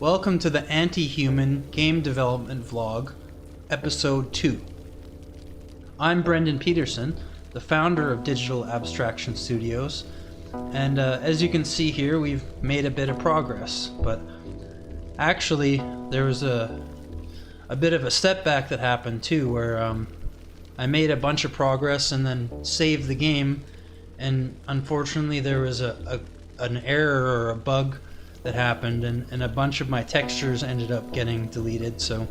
Welcome to the Anti-Human Game Development Vlog, Episode 2. I'm Brendan Peterson, the founder of Digital Abstraction Studios, and as you can see here, we've made a bit of progress, but actually there was a bit of a setback that happened too, where I made a bunch of progress and then saved the game, and unfortunately there was an error or a bug that happened, and a bunch of my textures ended up getting deleted, so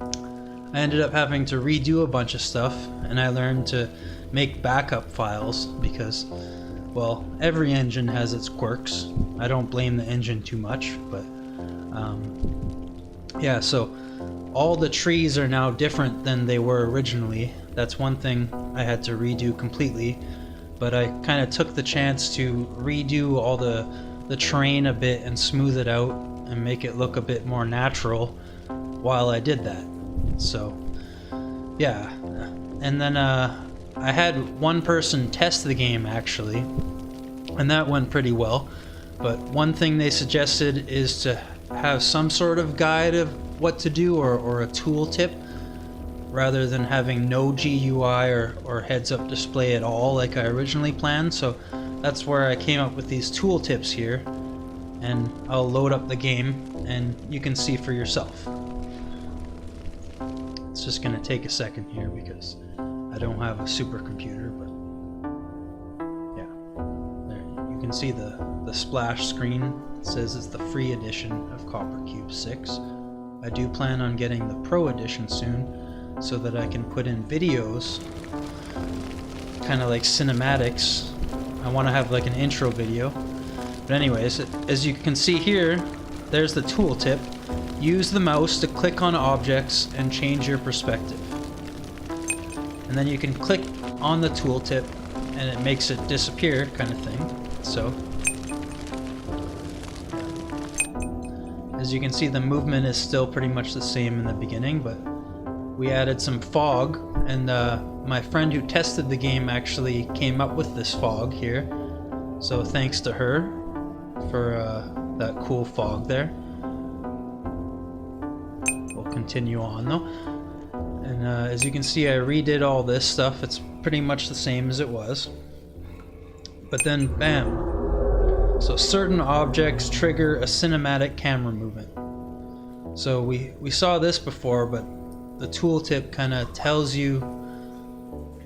I ended up having to redo a bunch of stuff, and I learned to make backup files because, well, every engine has its quirks. I don't blame the engine too much, but yeah, so all the trees are now different than they were originally. That's one thing I had to redo completely, but I kind of took the chance to redo all the terrain a bit and smooth it out and make it look a bit more natural while I did that. So yeah, and then I had one person test the game actually, and that went pretty well, but one thing they suggested is to have some sort of guide of what to do, or a tooltip, rather than having no GUI or heads-up display at all like I originally planned. So that's where I came up with these tooltips here, and I'll load up the game and you can see for yourself. It's just gonna take a second here because I don't have a supercomputer, but yeah, there you can see the splash screen. It says it's the free edition of CopperCube 6. I do plan on getting the Pro edition soon so that I can put in videos, kind of like cinematics. I want to have like an intro video. But anyways, as you can see here, there's the tooltip. Use the mouse to click on objects and change your perspective. And then you can click on the tooltip and it makes it disappear, kind of thing. So as you can see, the movement is still pretty much the same in the beginning, but we added some fog, and my friend who tested the game actually came up with this fog here. So thanks to her for that cool fog there. We'll continue on though. And as you can see, I redid all this stuff. It's pretty much the same as it was. But then, bam. So certain objects trigger a cinematic camera movement. So we saw this before, but the tooltip kind of tells you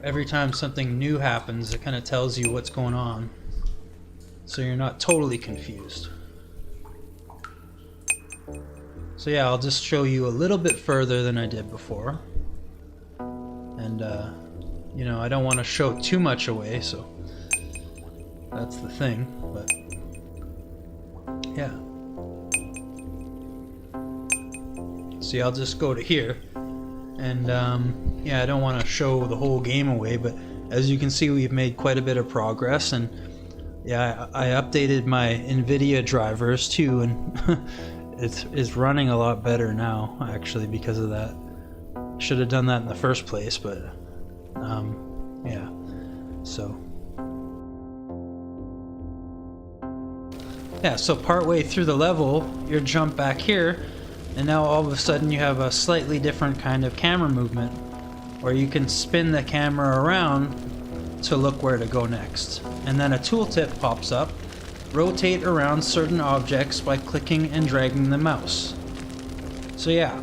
every time something new happens, it kind of tells you what's going on, so you're not totally confused. So yeah, I'll just show you a little bit further than I did before, and you know, I don't want to show too much away, so that's the thing. But yeah, see, I'll just go to here. And yeah, I don't want to show the whole game away, but as you can see, we've made quite a bit of progress, and yeah, I updated my NVIDIA drivers too, and it's running a lot better now actually because of that. Should have done that in the first place, but yeah, so yeah, so partway through the level, you jump back here, and now all of a sudden you have a slightly different kind of camera movement, where you can spin the camera around to look where to go next. And then a tooltip pops up. Rotate around certain objects by clicking and dragging the mouse. So yeah,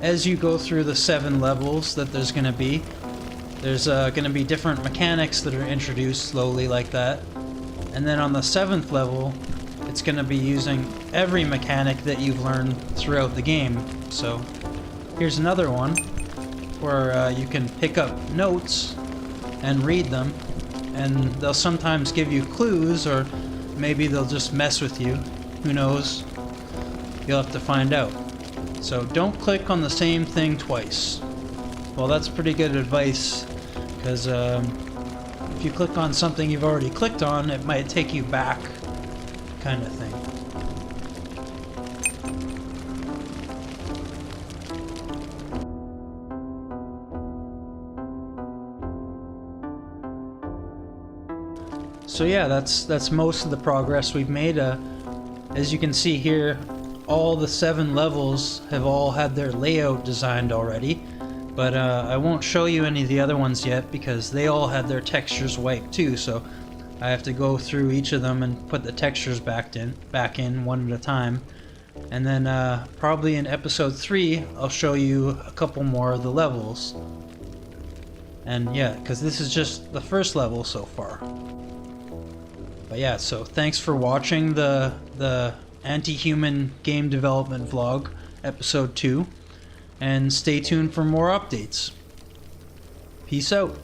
as you go through the 7 levels that there's going to be, there's going to be different mechanics that are introduced slowly like that. And then on the 7th level, it's going to be using every mechanic that you've learned throughout the game. So here's another one where you can pick up notes and read them, and they'll sometimes give you clues, or maybe they'll just mess with you. Who knows? You'll have to find out. So don't click on the same thing twice. Well, that's pretty good advice, because if you click on something you've already clicked on, it might take you back, kind of thing. So yeah, that's most of the progress we've made. As you can see here, all the 7 levels have all had their layout designed already, but I won't show you any of the other ones yet because they all had their textures wiped too, so I have to go through each of them and put the textures back in one at a time. And then probably in episode 3 I'll show you a couple more of the levels. And yeah, because this is just the first level so far. But yeah, so thanks for watching the Anti-Human Game Development Vlog, episode 2. And stay tuned for more updates. Peace out.